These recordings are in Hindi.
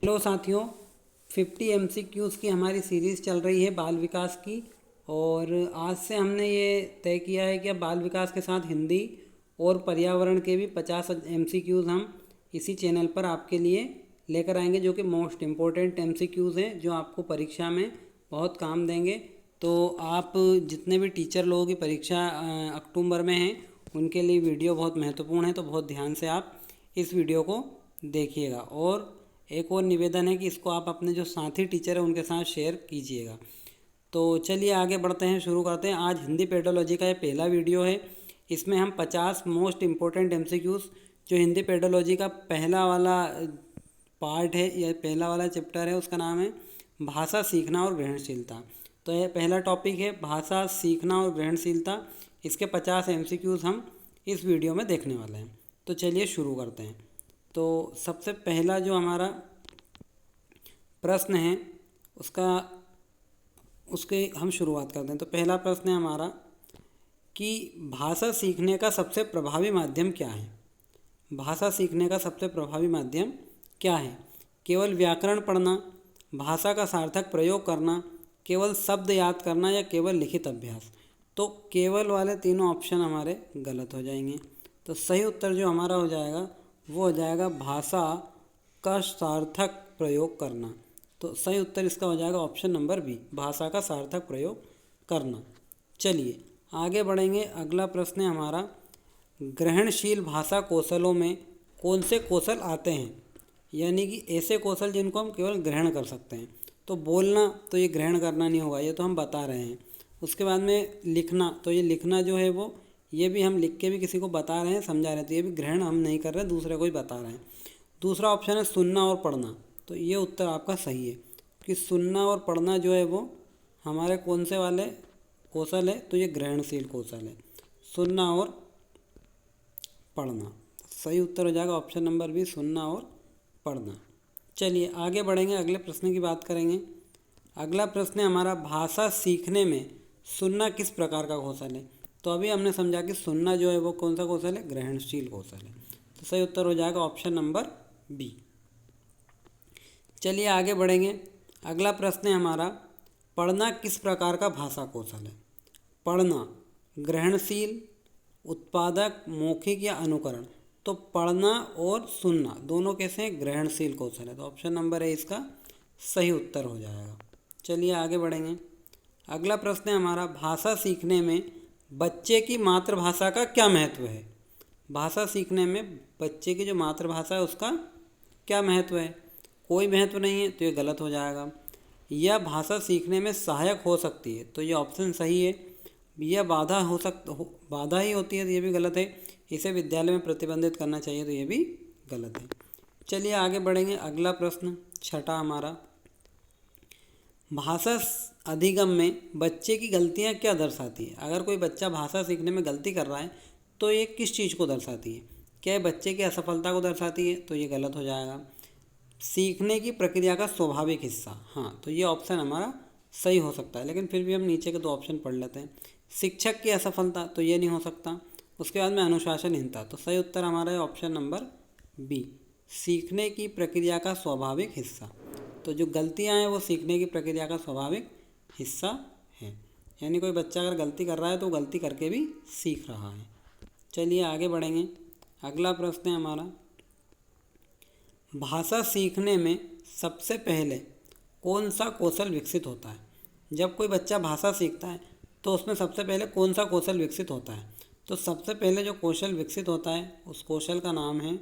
हेलो साथियों, 50 MCQs की हमारी सीरीज़ चल रही है बाल विकास की। और आज से हमने ये तय किया है कि अब बाल विकास के साथ हिंदी और पर्यावरण के भी 50 MCQs हम इसी चैनल पर आपके लिए लेकर आएंगे, जो कि मोस्ट इम्पोर्टेंट MCQs हैं, जो आपको परीक्षा में बहुत काम देंगे। तो आप जितने भी टीचर लोगों की परीक्षा अक्टूबर में हैं, उनके लिए वीडियो बहुत महत्वपूर्ण है, तो बहुत ध्यान से आप इस वीडियो को देखिएगा। और एक और निवेदन है कि इसको आप अपने जो साथी टीचर हैं उनके साथ शेयर कीजिएगा। तो चलिए आगे बढ़ते हैं, शुरू करते हैं। आज हिंदी पेडोलॉजी का ये पहला वीडियो है। इसमें हम 50 मोस्ट इम्पोर्टेंट MCQs, जो हिंदी पेडोलॉजी का पहला वाला पार्ट है या पहला वाला चैप्टर है, उसका नाम है भाषा सीखना और ग्रहणशीलता। तो यह पहला टॉपिक है, भाषा सीखना और ग्रहणशीलता। इसके 50 MCQs हम इस वीडियो में देखने वाले हैं। तो चलिए शुरू करते हैं। तो सबसे पहला जो हमारा प्रश्न है उसके हम शुरुआत करते हैं। तो पहला प्रश्न है हमारा कि भाषा सीखने का सबसे प्रभावी माध्यम क्या है। भाषा सीखने का सबसे प्रभावी माध्यम क्या है? केवल व्याकरण पढ़ना, भाषा का सार्थक प्रयोग करना, केवल शब्द याद करना, या केवल लिखित अभ्यास। तो केवल वाले तीनों ऑप्शन हमारे गलत हो जाएंगे। तो सही उत्तर जो हमारा हो जाएगा वो हो जाएगा भाषा का सार्थक प्रयोग करना। तो सही उत्तर इसका हो जाएगा ऑप्शन नंबर बी, भाषा का सार्थक प्रयोग करना। चलिए आगे बढ़ेंगे। अगला प्रश्न है हमारा, ग्रहणशील भाषा कौशलों में कौन से कौशल आते हैं? यानी कि ऐसे कौशल जिनको हम केवल ग्रहण कर सकते हैं। तो बोलना, तो ये ग्रहण करना नहीं होगा, ये तो हम बता रहे हैं। उसके बाद में लिखना, तो ये लिखना जो है वो ये भी हम लिख के भी किसी को बता रहे हैं, समझा रहे हैं, तो ये भी ग्रहण हम नहीं कर रहे, दूसरे को ही बता रहे हैं। दूसरा ऑप्शन है सुनना और पढ़ना। तो ये उत्तर आपका सही है कि सुनना और पढ़ना जो है वो हमारे कौन से वाले कौशल है? तो ये ग्रहणशील कौशल है, सुनना और पढ़ना। सही उत्तर हो जाएगा ऑप्शन नंबर बी, सुनना और पढ़ना। चलिए आगे बढ़ेंगे, अगले प्रश्न की बात करेंगे। अगला प्रश्न है हमारा, भाषा सीखने में सुनना किस प्रकार का कौशल है? तो अभी हमने समझा कि सुनना जो है वो कौन सा कौशल है? ग्रहणशील कौशल है। तो सही उत्तर हो जाएगा ऑप्शन नंबर बी। चलिए आगे बढ़ेंगे। अगला प्रश्न है हमारा, पढ़ना किस प्रकार का भाषा कौशल है? पढ़ना ग्रहणशील, उत्पादक, मौखिक या अनुकरण। तो पढ़ना और सुनना दोनों कैसे हैं? ग्रहणशील कौशल है। तो ऑप्शन नंबर है इसका सही उत्तर हो जाएगा। चलिए आगे बढ़ेंगे। अगला प्रश्न है हमारा, भाषा सीखने में बच्चे की मातृभाषा का क्या महत्व है? भाषा सीखने में बच्चे की जो मातृभाषा है उसका क्या महत्व है? कोई महत्व नहीं है, तो ये गलत हो जाएगा। यह भाषा सीखने में सहायक हो सकती है, तो ये ऑप्शन सही है। यह बाधा ही होती है, तो ये भी गलत है। इसे विद्यालय में प्रतिबंधित करना चाहिए, तो ये भी गलत है। चलिए आगे बढ़ेंगे। अगला प्रश्न छठा हमारा, भाषा अधिगम में बच्चे की गलतियां क्या दर्शाती है? अगर कोई बच्चा भाषा सीखने में गलती कर रहा है तो ये किस चीज़ को दर्शाती है? क्या ये बच्चे की असफलता को दर्शाती है? तो ये गलत हो जाएगा। सीखने की प्रक्रिया का स्वाभाविक हिस्सा, हाँ, तो ये ऑप्शन हमारा सही हो सकता है। लेकिन फिर भी हम नीचे के दो ऑप्शन पढ़ लेते हैं। शिक्षक की असफलता, तो ये नहीं हो सकता। उसके बाद में अनुशासनहीनता, तो सही उत्तर हमारा है ऑप्शन नंबर बी, सीखने की प्रक्रिया का स्वाभाविक हिस्सा। तो जो गलतियां हैं वो सीखने की प्रक्रिया का स्वाभाविक हिस्सा है। यानी कोई बच्चा अगर गलती कर रहा है तो गलती करके भी सीख रहा है। चलिए आगे बढ़ेंगे। अगला प्रश्न है हमारा, भाषा सीखने में सबसे पहले कौन सा कौशल विकसित होता है? जब कोई बच्चा भाषा सीखता है तो उसमें सबसे पहले कौन सा कौशल विकसित होता है? तो सबसे पहले जो कौशल विकसित होता है उस कौशल का नाम है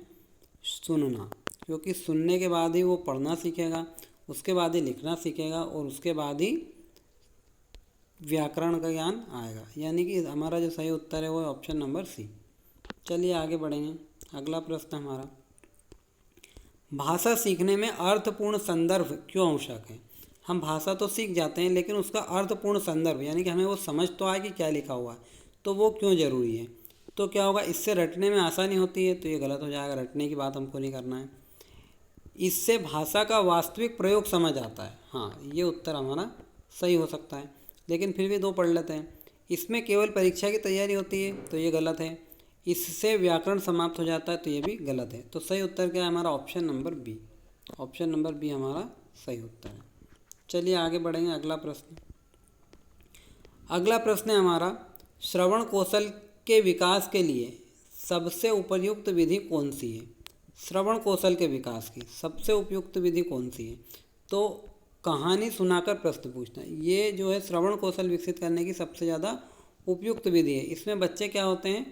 सुनना, क्योंकि सुनने के बाद ही वो पढ़ना सीखेगा, उसके बाद ही लिखना सीखेगा, और उसके बाद ही व्याकरण का ज्ञान आएगा। यानी कि हमारा जो सही उत्तर है वो ऑप्शन नंबर सी। चलिए आगे बढ़ेंगे। अगला प्रश्न हमारा, भाषा सीखने में अर्थपूर्ण संदर्भ क्यों आवश्यक है? हम भाषा तो सीख जाते हैं, लेकिन उसका अर्थपूर्ण संदर्भ, यानी कि हमें वो समझ तो आए कि क्या लिखा हुआ है, तो वो क्यों ज़रूरी है? तो क्या होगा, इससे रटने में आसानी होती है, तो ये गलत हो जाएगा। रटने की बात हमको नहीं करना है। इससे भाषा का वास्तविक प्रयोग समझ आता है, हाँ, ये उत्तर हमारा सही हो सकता है। लेकिन फिर भी दो पढ़ लेते हैं। इसमें केवल परीक्षा की तैयारी होती है, तो ये गलत है। इससे व्याकरण समाप्त हो जाता है, तो ये भी गलत है। तो सही उत्तर क्या है हमारा? Option number B, option number B हमारा सही उत्तर है। चलिए आगे बढ़ेंगे। अगला प्रश्न है हमारा, श्रवण कौशल के विकास के लिए सबसे उपयुक्त विधि कौन सी है? श्रवण कौशल के विकास की सबसे उपयुक्त विधि कौन सी है? तो कहानी सुनाकर प्रश्न पूछना, ये जो है श्रवण कौशल विकसित करने की सबसे ज़्यादा उपयुक्त विधि है। इसमें बच्चे क्या होते हैं,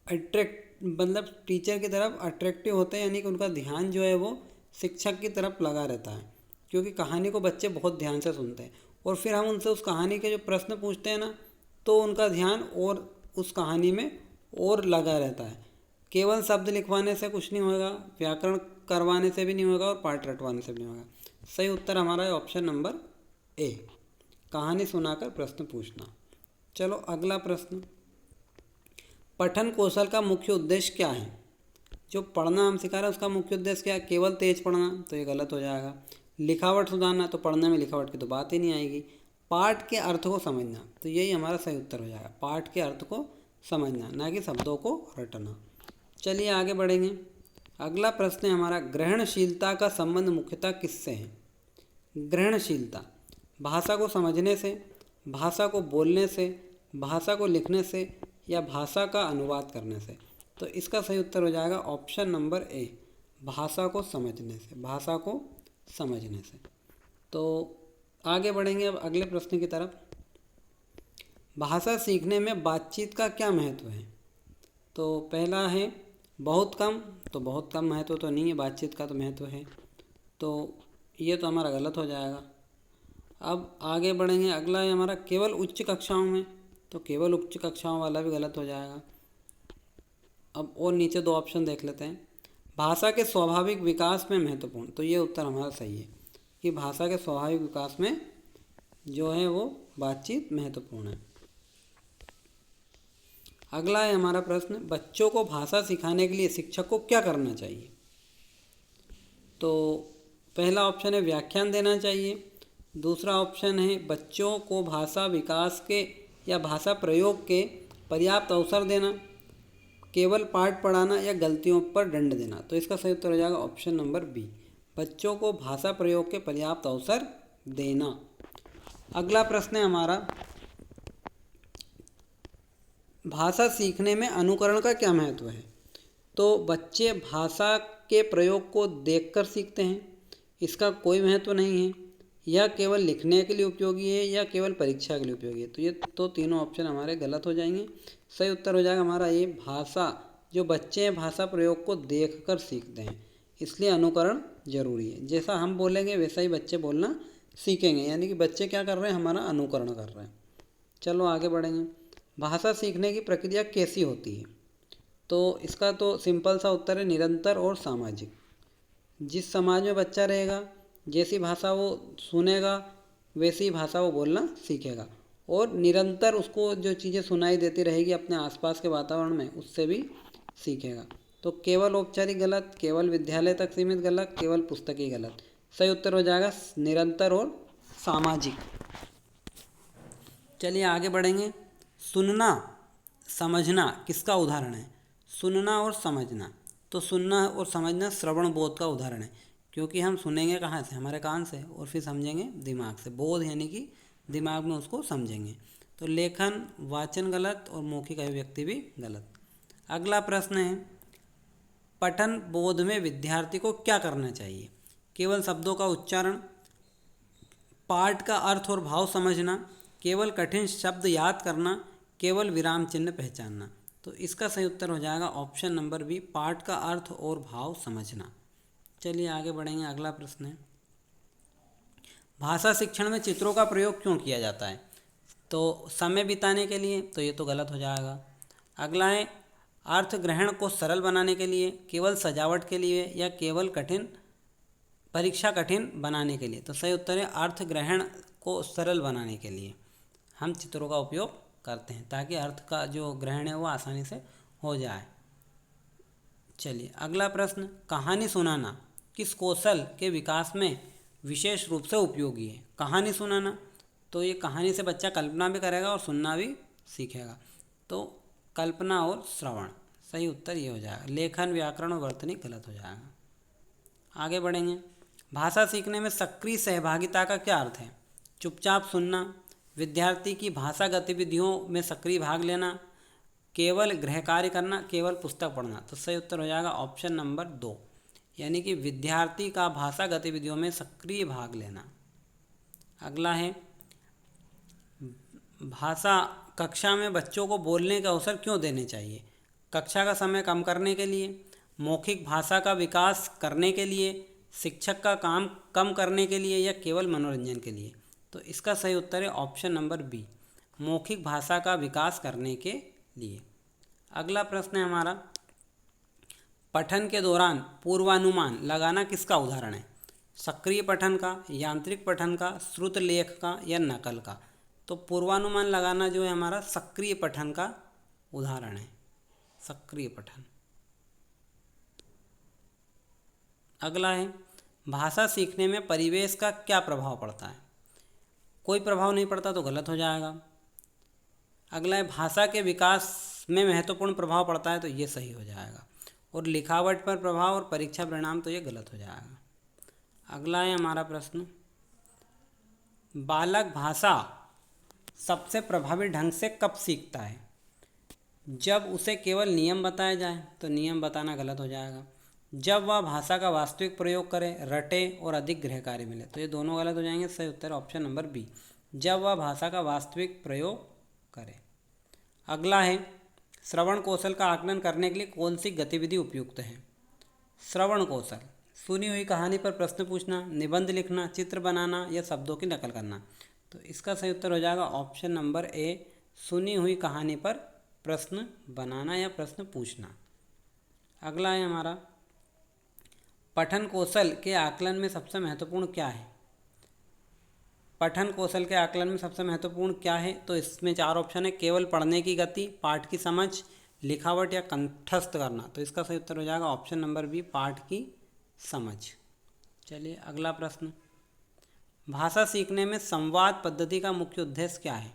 अट्रैक्ट मतलब टीचर की तरफ अट्रैक्टिव होते हैं, यानी कि उनका ध्यान जो है वो शिक्षक की तरफ लगा रहता है, क्योंकि कहानी को बच्चे बहुत ध्यान से सुनते हैं और फिर हम उनसे उस कहानी के जो प्रश्न पूछते हैं ना, तो उनका ध्यान और उस कहानी में और लगा रहता है। केवल शब्द लिखवाने से कुछ नहीं होगा, व्याकरण करवाने से भी नहीं होगा और पाठ रटवाने से भी नहीं होगा। सही उत्तर हमारा है ऑप्शन नंबर ए, कहानी सुनाकर प्रश्न पूछना। चलो अगला प्रश्न, पठन कौशल का मुख्य उद्देश्य क्या है? जो पढ़ना हम सिखा रहे हैं उसका मुख्य उद्देश्य क्या है? केवल तेज पढ़ना, तो ये गलत हो जाएगा। लिखावट सुधारना, तो पढ़ने में लिखावट की तो बात ही नहीं आएगी। पाठ के अर्थ को समझना, तो यही हमारा सही उत्तर हो जाएगा, पाठ के अर्थ को समझना, ना कि शब्दों को रटना। चलिए आगे बढ़ेंगे। अगला प्रश्न है हमारा, ग्रहणशीलता का संबंध मुख्यतः किससे है? ग्रहणशीलता भाषा को समझने से, भाषा को बोलने से, भाषा को लिखने से या भाषा का अनुवाद करने से? तो इसका सही उत्तर हो जाएगा ऑप्शन नंबर ए, भाषा को समझने से, भाषा को समझने से। तो आगे बढ़ेंगे अब अगले प्रश्न की तरफ। भाषा सीखने में बातचीत का क्या महत्व है? तो पहला है बहुत कम, तो बहुत कम महत्व तो नहीं है, बातचीत का तो महत्व है, तो ये तो हमारा गलत हो जाएगा। अब आगे बढ़ेंगे। अगला है हमारा केवल उच्च कक्षाओं में, तो केवल उच्च कक्षाओं वाला भी गलत हो जाएगा। अब और नीचे दो ऑप्शन देख लेते हैं। भाषा के स्वाभाविक विकास में महत्वपूर्ण, तो ये उत्तर हमारा सही है कि भाषा के स्वाभाविक विकास में जो है वो बातचीत महत्वपूर्ण है। अगला है हमारा प्रश्न, बच्चों को भाषा सिखाने के लिए शिक्षक को क्या करना चाहिए? तो पहला ऑप्शन है व्याख्यान देना चाहिए, दूसरा ऑप्शन है बच्चों को भाषा विकास के या भाषा प्रयोग के पर्याप्त अवसर देना, केवल पाठ पढ़ाना या गलतियों पर दंड देना। तो इसका सही उत्तर हो जाएगा ऑप्शन नंबर बी, बच्चों को भाषा प्रयोग के पर्याप्त अवसर देना। अगला प्रश्न है हमारा, भाषा सीखने में अनुकरण का क्या महत्व है? तो बच्चे भाषा के प्रयोग को देखकर सीखते हैं, इसका कोई महत्व नहीं है। यह केवल लिखने के लिए उपयोगी है या केवल परीक्षा के लिए उपयोगी है? तो ये तो तीनों ऑप्शन हमारे गलत हो जाएंगे। सही उत्तर हो जाएगा हमारा ये, भाषा जो बच्चे हैं भाषा प्रयोग को देखकर सीखते हैं, इसलिए अनुकरण जरूरी है। जैसा हम बोलेंगे वैसा ही बच्चे बोलना सीखेंगे, यानी कि बच्चे क्या कर रहे हैं, हमारा अनुकरण कर रहे हैं। चलो आगे बढ़ेंगे। भाषा सीखने की प्रक्रिया कैसी होती है? तो इसका तो सिंपल सा उत्तर है निरंतर और सामाजिक। जिस समाज में बच्चा रहेगा, जैसी भाषा वो सुनेगा वैसी भाषा वो बोलना सीखेगा, और निरंतर उसको जो चीज़ें सुनाई देती रहेगी अपने आसपास के वातावरण में, उससे भी सीखेगा। तो केवल औपचारिक गलत, केवल विद्यालय तक सीमित गलत, केवल पुस्तकी गलत। सही उत्तर हो जाएगा निरंतर और सामाजिक। चलिए आगे बढ़ेंगे। सुनना समझना किसका उदाहरण है? सुनना और समझना, तो सुनना और समझना श्रवण बोध का उदाहरण है, क्योंकि हम सुनेंगे कहाँ से, हमारे कान से, और फिर समझेंगे दिमाग से। बोध यानी कि दिमाग में उसको समझेंगे। तो लेखन वाचन गलत और मौखिक अभिव्यक्ति भी गलत। अगला प्रश्न है, पठन बोध में विद्यार्थी को क्या करना चाहिए? केवल शब्दों का उच्चारण, पाठ का अर्थ और भाव समझना, केवल कठिन शब्द याद करना, केवल विराम चिन्ह पहचानना। तो इसका सही उत्तर हो जाएगा ऑप्शन नंबर बी, पाठ का अर्थ और भाव समझना। चलिए आगे बढ़ेंगे। अगला प्रश्न है, भाषा शिक्षण में चित्रों का प्रयोग क्यों किया जाता है? तो समय बिताने के लिए, तो ये तो गलत हो जाएगा। अगला है, अर्थ ग्रहण को सरल बनाने के लिए, केवल सजावट के लिए या केवल परीक्षा कठिन बनाने के लिए? तो सही उत्तर है अर्थ ग्रहण को सरल बनाने के लिए हम चित्रों का उपयोग करते हैं, ताकि अर्थ का जो ग्रहण है वो आसानी से हो जाए। चलिए अगला प्रश्न, कहानी सुनाना किस कौशल के विकास में विशेष रूप से उपयोगी है? कहानी सुनाना, तो ये कहानी से बच्चा कल्पना भी करेगा और सुनना भी सीखेगा। तो कल्पना और श्रवण, सही उत्तर ये हो जाएगा। लेखन व्याकरण और वर्तनी गलत हो जाएगा। आगे बढ़ेंगे। भाषा सीखने में सक्रिय सहभागिता का क्या अर्थ है? चुपचाप सुनना, विद्यार्थी की भाषा गतिविधियों में सक्रिय भाग लेना, केवल गृह कार्य करना, केवल पुस्तक पढ़ना। तो सही उत्तर हो जाएगा ऑप्शन नंबर 2, यानी कि विद्यार्थी का भाषा गतिविधियों में सक्रिय भाग लेना। अगला है, भाषा कक्षा में बच्चों को बोलने का अवसर क्यों देने चाहिए? कक्षा का समय कम करने के लिए, मौखिक भाषा का विकास करने के लिए, शिक्षक का काम कम करने के लिए, या केवल मनोरंजन के लिए। तो इसका सही उत्तर है ऑप्शन नंबर बी, मौखिक भाषा का विकास करने के लिए। अगला प्रश्न है हमारा, पठन के दौरान पूर्वानुमान लगाना किसका उदाहरण है? सक्रिय पठन का, यांत्रिक पठन का, श्रुत लेख का, या नकल का। तो पूर्वानुमान लगाना जो है हमारा सक्रिय पठन का उदाहरण है, सक्रिय पठन। अगला है, भाषा सीखने में परिवेश का क्या प्रभाव पड़ता है? कोई प्रभाव नहीं पड़ता तो गलत हो जाएगा। अगला है, भाषा के विकास में महत्वपूर्ण प्रभाव पड़ता है, तो ये सही हो जाएगा। और लिखावट पर प्रभाव और परीक्षा परिणाम, तो ये गलत हो जाएगा। अगला है हमारा प्रश्न, बालक भाषा सबसे प्रभावी ढंग से कब सीखता है? जब उसे केवल नियम बताए जाए, तो नियम बताना गलत हो जाएगा। जब वह भाषा का वास्तविक प्रयोग करे, रटे और अधिक गृह कार्य मिले, तो ये दोनों गलत हो जाएंगे। सही उत्तर ऑप्शन नंबर बी, जब वह भाषा का वास्तविक प्रयोग करे। अगला है, श्रवण कौशल का आकलन करने के लिए कौन सी गतिविधि उपयुक्त है? श्रवण कौशल, सुनी हुई कहानी पर प्रश्न पूछना, निबंध लिखना, चित्र बनाना, या शब्दों की नकल करना। तो इसका सही उत्तर हो जाएगा ऑप्शन नंबर ए, सुनी हुई कहानी पर प्रश्न बनाना या प्रश्न पूछना। अगला है हमारा, पठन कौशल के आकलन में सबसे महत्वपूर्ण क्या है? पठन कौशल के आकलन में सबसे महत्वपूर्ण क्या है? तो इसमें 4 ऑप्शन है, केवल पढ़ने की गति, पाठ की समझ, लिखावट, या कंठस्थ करना। तो इसका सही उत्तर हो जाएगा ऑप्शन नंबर बी, पाठ की समझ। चलिए अगला प्रश्न, भाषा सीखने में संवाद पद्धति का मुख्य उद्देश्य क्या है?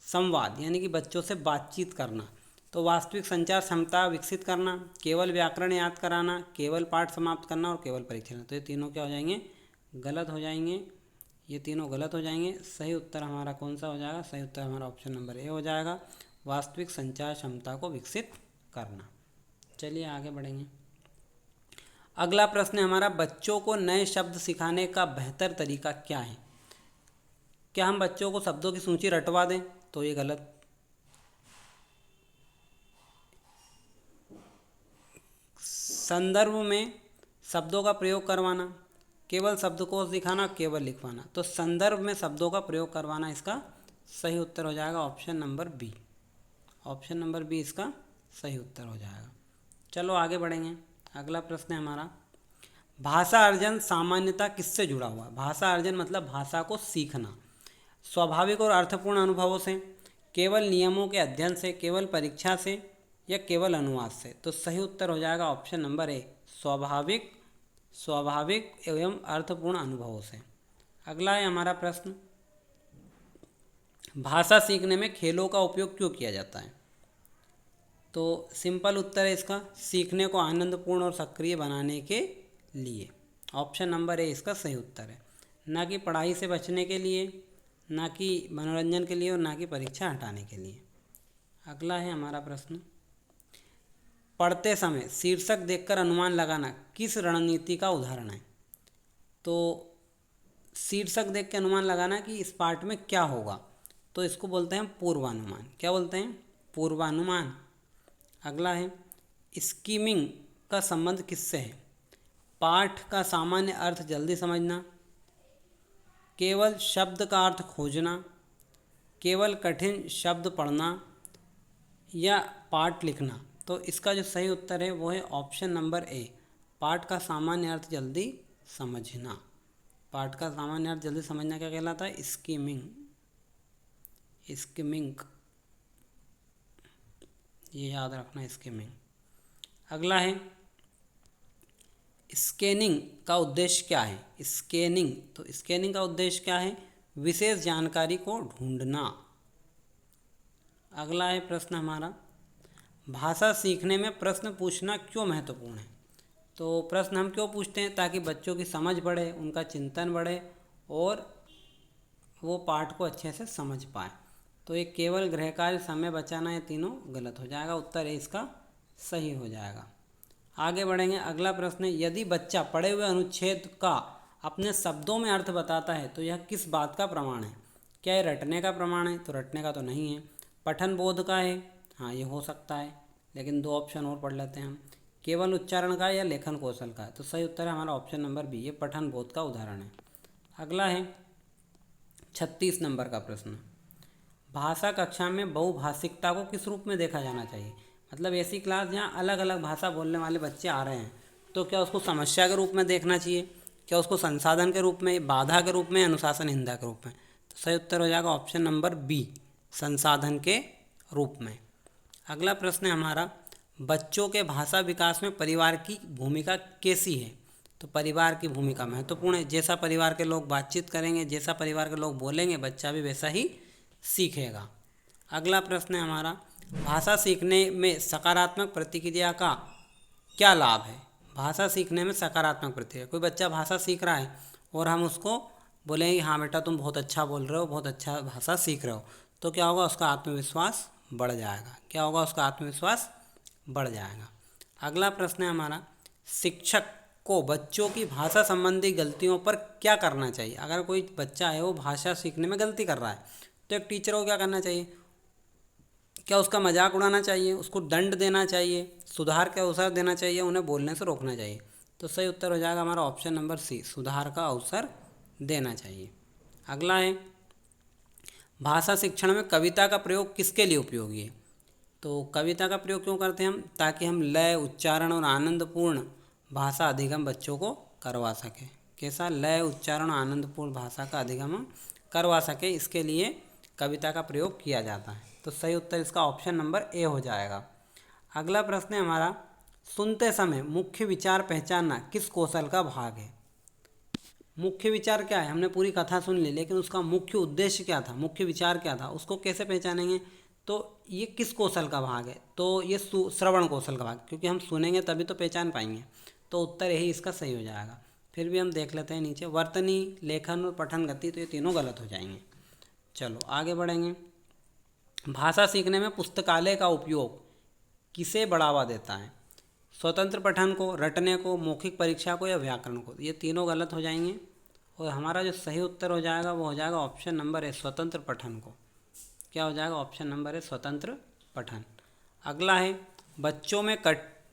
संवाद यानी कि बच्चों से बातचीत करना, तो वास्तविक संचार क्षमता विकसित करना, केवल व्याकरण याद कराना, केवल पाठ समाप्त करना, और केवल परीक्षा लेना। तो ये तीनों क्या हो जाएंगे? गलत हो जाएंगे। ये तीनों गलत हो जाएंगे। सही उत्तर हमारा कौन सा हो जाएगा? सही उत्तर हमारा ऑप्शन नंबर ए हो जाएगा, वास्तविक संचार क्षमता को विकसित करना। चलिए आगे बढ़ेंगे। अगला प्रश्न है हमारा, बच्चों को नए शब्द सिखाने का बेहतर तरीका क्या है? क्या हम बच्चों को शब्दों की सूची रटवा दें? तो ये गलत। संदर्भ में शब्दों का प्रयोग करवाना, केवल शब्दकोश दिखाना, केवल लिखवाना। तो संदर्भ में शब्दों का प्रयोग करवाना इसका सही उत्तर हो जाएगा option number B. Option number B इसका सही उत्तर हो जाएगा। चलो आगे बढ़ेंगे। अगला प्रश्न है हमारा, भाषा अर्जन सामान्यतः किससे जुड़ा हुआ है? भाषा अर्जन मतलब भाषा को सीखना, स्वाभाविक और अर्थपूर्ण अनुभवों से, केवल नियमों के अध्ययन से, केवल परीक्षा से, या केवल अनुवाद से। तो सही उत्तर हो जाएगा ऑप्शन नंबर ए, स्वाभाविक एवं अर्थपूर्ण अनुभवों से। अगला है हमारा प्रश्न, भाषा सीखने में खेलों का उपयोग क्यों किया जाता है? तो सिंपल उत्तर है इसका, सीखने को आनंदपूर्ण और सक्रिय बनाने के लिए। ऑप्शन नंबर ए इसका सही उत्तर है, ना कि पढ़ाई से बचने के लिए, ना कि मनोरंजन के लिए, और ना कि परीक्षा हटाने के लिए। अगला है हमारा प्रश्न, पढ़ते समय शीर्षक देखकर अनुमान लगाना किस रणनीति का उदाहरण है? तो शीर्षक देख के अनुमान लगाना कि इस पाठ में क्या होगा, तो इसको बोलते हैं पूर्वानुमान। क्या बोलते हैं? पूर्वानुमान। अगला है, स्कीमिंग का संबंध किससे है? पाठ का सामान्य अर्थ जल्दी समझना, केवल शब्द का अर्थ खोजना, केवल कठिन शब्द पढ़ना, या पाठ लिखना। तो इसका जो सही उत्तर है वो है ऑप्शन नंबर ए, पाठ का सामान्य अर्थ जल्दी समझना। पाठ का सामान्य अर्थ जल्दी समझना क्या कहलाता है? स्कीमिंग। ये याद रखना, स्कीमिंग। अगला है, स्कैनिंग का उद्देश्य क्या है? स्कैनिंग, तो स्कैनिंग का उद्देश्य क्या है? विशेष जानकारी को ढूंढना। अगला है प्रश्न हमारा, भाषा सीखने में प्रश्न पूछना क्यों महत्वपूर्ण है? तो प्रश्न हम क्यों पूछते हैं? ताकि बच्चों की समझ बढ़े, उनका चिंतन बढ़े और वो पाठ को अच्छे से समझ पाए। तो ये केवल गृह कार्य, समय बचाना, ये तीनों गलत हो जाएगा। उत्तर ए इसका सही हो जाएगा। आगे बढ़ेंगे। अगला प्रश्न है, यदि बच्चा पढ़े हुए अनुच्छेद का अपने शब्दों में अर्थ बताता है तो यह किस बात का प्रमाण है? क्या ये रटने का प्रमाण है? तो रटने का तो नहीं है। पठन बोध का है? हाँ, ये हो सकता है, लेकिन दो ऑप्शन और पढ़ लेते हैं हम। केवल उच्चारण का या लेखन कौशल का है? तो सही उत्तर है हमारा ऑप्शन नंबर बी, ये पठन बोध का उदाहरण है। अगला है 36 नंबर का प्रश्न, भाषा कक्षा में बहुभाषिकता को किस रूप में देखा जाना चाहिए? मतलब ऐसी क्लास जहाँ अलग अलग भाषा बोलने वाले बच्चे आ रहे हैं, तो क्या उसको समस्या के रूप में देखना चाहिए, क्या उसको संसाधन के रूप में, बाधा के रूप में, अनुशासनहीनता के रूप में? तो सही उत्तर हो जाएगा ऑप्शन नंबर बी, संसाधन के रूप में। अगला प्रश्न है हमारा, बच्चों के भाषा विकास में परिवार की भूमिका कैसी है? तो परिवार की भूमिका महत्वपूर्ण है। जैसा परिवार के लोग बातचीत करेंगे, जैसा परिवार के लोग बोलेंगे, बच्चा भी वैसा ही सीखेगा। अगला प्रश्न है हमारा, भाषा सीखने में सकारात्मक प्रतिक्रिया का क्या लाभ है? भाषा सीखने में सकारात्मक प्रतिक्रिया, कोई बच्चा भाषा सीख रहा है और हम उसको बोलेंगे हाँ बेटा तुम बहुत अच्छा बोल रहे हो, बहुत अच्छा भाषा सीख रहे हो, तो क्या होगा? उसका आत्मविश्वास बढ़ जाएगा। क्या होगा? उसका आत्मविश्वास बढ़ जाएगा। अगला प्रश्न है हमारा, शिक्षक को बच्चों की भाषा संबंधी गलतियों पर क्या करना चाहिए? अगर कोई बच्चा है वो भाषा सीखने में गलती कर रहा है, तो एक टीचर को क्या करना चाहिए? क्या उसका मजाक उड़ाना चाहिए, उसको दंड देना चाहिए, सुधार का अवसर देना चाहिए, उन्हें बोलने से रोकना चाहिए? तो सही उत्तर हो जाएगा हमारा ऑप्शन नंबर सी, सुधार का अवसर देना चाहिए। अगला है, भाषा शिक्षण में कविता का प्रयोग किसके लिए उपयोगी है? तो कविता का प्रयोग क्यों करते हैं हम? ताकि हम लय, उच्चारण और आनंदपूर्ण भाषा अधिगम बच्चों को करवा सकें। कैसा? लय, उच्चारण, आनंदपूर्ण भाषा का अधिगम हम करवा सकें, इसके लिए कविता का प्रयोग किया जाता है। तो सही उत्तर इसका ऑप्शन नंबर ए हो जाएगा। अगला प्रश्न है हमारा, सुनते समय मुख्य विचार पहचानना किस कौशल का भाग है? मुख्य विचार क्या है? हमने पूरी कथा सुन ली, लेकिन उसका मुख्य उद्देश्य क्या था, मुख्य विचार क्या था, उसको कैसे पहचानेंगे? तो ये किस कौशल का भाग है? तो ये श्रवण कौशल का भाग, क्योंकि हम सुनेंगे तभी तो पहचान पाएंगे। तो उत्तर यही इसका सही हो जाएगा। फिर भी हम देख लेते हैं नीचे, वर्तनी, लेखन और पठन गति, तो ये तीनों गलत हो जाएंगे। चलो आगे बढ़ेंगे। भाषा सीखने में पुस्तकालय का उपयोग किसे बढ़ावा देता है? स्वतंत्र पठन को, रटने को, मौखिक परीक्षा को या व्याकरण को? ये तीनों गलत हो जाएंगे और हमारा जो सही उत्तर हो जाएगा वो हो जाएगा ऑप्शन नंबर ए, स्वतंत्र पठन को। क्या हो जाएगा? ऑप्शन नंबर ए, स्वतंत्र पठन। अगला है, बच्चों में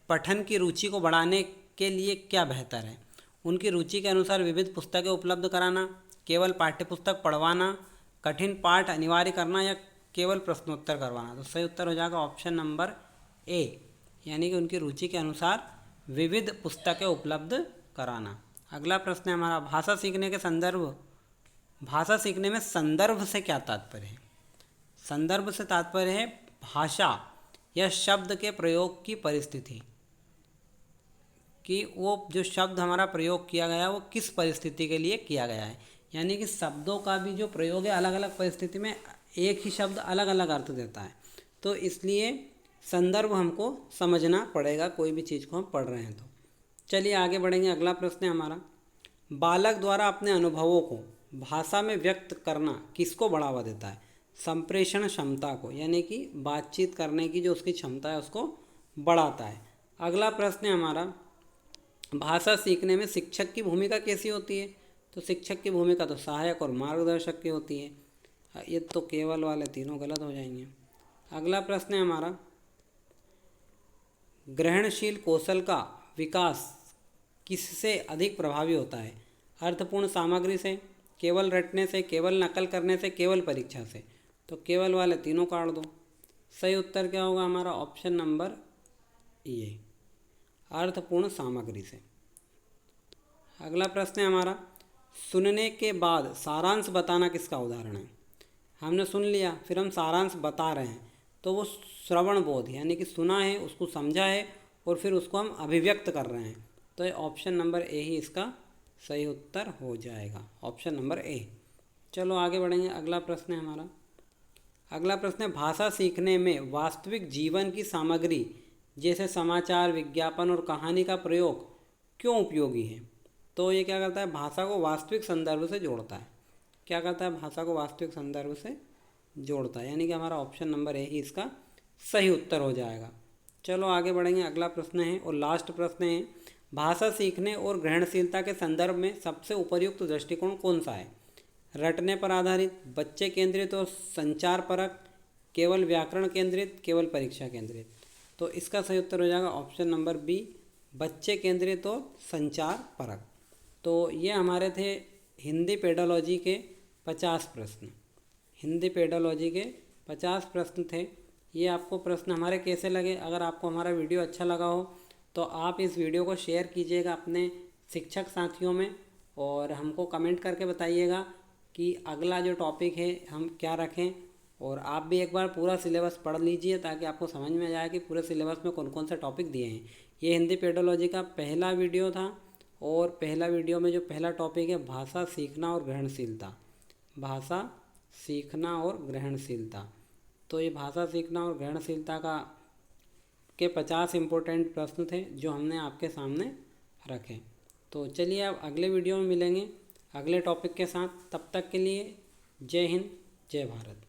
पठन की रुचि को बढ़ाने के लिए क्या बेहतर है? उनकी रुचि के अनुसार विविध पुस्तकें उपलब्ध कराना, केवल पाठ्यपुस्तक पढ़वाना, कठिन पाठ अनिवार्य करना या केवल प्रश्नोत्तर करवाना? तो सही उत्तर हो जाएगा ऑप्शन नंबर ए, यानी कि उनकी रुचि के अनुसार विविध पुस्तकें उपलब्ध कराना। अगला प्रश्न है हमारा, भाषा सीखने में संदर्भ से क्या तात्पर्य है? संदर्भ से तात्पर्य है भाषा या शब्द के प्रयोग की परिस्थिति, कि वो जो शब्द हमारा प्रयोग किया गया है वो किस परिस्थिति के लिए किया गया है। यानी कि शब्दों का भी जो प्रयोग है अलग अलग परिस्थिति में एक ही शब्द अलग अलग अर्थ देता है, तो इसलिए संदर्भ हमको समझना पड़ेगा कोई भी चीज़ को हम पढ़ रहे हैं तो। चलिए आगे बढ़ेंगे। अगला प्रश्न है हमारा, बालक द्वारा अपने अनुभवों को भाषा में व्यक्त करना किसको बढ़ावा देता है? संप्रेषण क्षमता को, यानी कि बातचीत करने की जो उसकी क्षमता है उसको बढ़ाता है। अगला प्रश्न है हमारा, भाषा सीखने में शिक्षक की भूमिका कैसी होती है? तो शिक्षक की भूमिका तो सहायक और मार्गदर्शक की होती है। ये तो केवल वाले तीनों गलत हो जाएंगे। अगला प्रश्न है हमारा, ग्रहणशील कौशल का विकास किससे अधिक प्रभावी होता है? अर्थपूर्ण सामग्री से, केवल रटने से, केवल नकल करने से, केवल परीक्षा से? तो केवल वाले तीनों काट दो। सही उत्तर क्या होगा हमारा? ऑप्शन नंबर ए, अर्थपूर्ण सामग्री से। अगला प्रश्न है हमारा, सुनने के बाद सारांश बताना किसका उदाहरण है? हमने सुन लिया फिर हम सारांश बता रहे हैं, तो वो श्रवण बोध, यानी कि सुना है, उसको समझा है और फिर उसको हम अभिव्यक्त कर रहे हैं। तो ये ऑप्शन नंबर ए ही इसका सही उत्तर हो जाएगा, ऑप्शन नंबर ए। चलो आगे बढ़ेंगे। अगला प्रश्न है हमारा, अगला प्रश्न है, भाषा सीखने में वास्तविक जीवन की सामग्री जैसे समाचार, विज्ञापन और कहानी का प्रयोग क्यों उपयोगी है? तो ये क्या करता है, भाषा को वास्तविक संदर्भ से जोड़ता है। क्या करता है, भाषा को वास्तविक संदर्भ से जोड़ता है, यानी कि हमारा ऑप्शन नंबर ए ही इसका सही उत्तर हो जाएगा। चलो आगे बढ़ेंगे, अगला प्रश्न है और लास्ट प्रश्न है, भाषा सीखने और ग्रहणशीलता के संदर्भ में सबसे उपयुक्त दृष्टिकोण कौन सा है? रटने पर आधारित, बच्चे केंद्रित और संचार परक, केवल व्याकरण केंद्रित, केवल परीक्षा केंद्रित। तो इसका सही उत्तर हो जाएगा ऑप्शन नंबर बी, बच्चे केंद्रित और संचार परक। तो ये हमारे थे हिंदी पेडोलॉजी के 50 प्रश्न। हिंदी पेडोलॉजी के 50 प्रश्न थे। ये आपको प्रश्न हमारे कैसे लगे? अगर आपको हमारा वीडियो अच्छा लगा हो तो आप इस वीडियो को शेयर कीजिएगा अपने शिक्षक साथियों में, और हमको कमेंट करके बताइएगा कि अगला जो टॉपिक है हम क्या रखें। और आप भी एक बार पूरा सिलेबस पढ़ लीजिए ताकि आपको समझ में आ जाए कि पूरे सिलेबस में कौन कौन से टॉपिक दिए हैं। ये हिंदी पेडोलॉजी का पहला वीडियो था, और पहला वीडियो में जो पहला टॉपिक है भाषा सीखना और ग्रहणशीलता, भाषा सीखना और ग्रहणशीलता। तो ये भाषा सीखना और ग्रहणशीलता के 50 इम्पोर्टेंट प्रश्न थे जो हमने आपके सामने रखे। तो चलिए अब अगले वीडियो में मिलेंगे अगले टॉपिक के साथ। तब तक के लिए जय हिंद, जय भारत।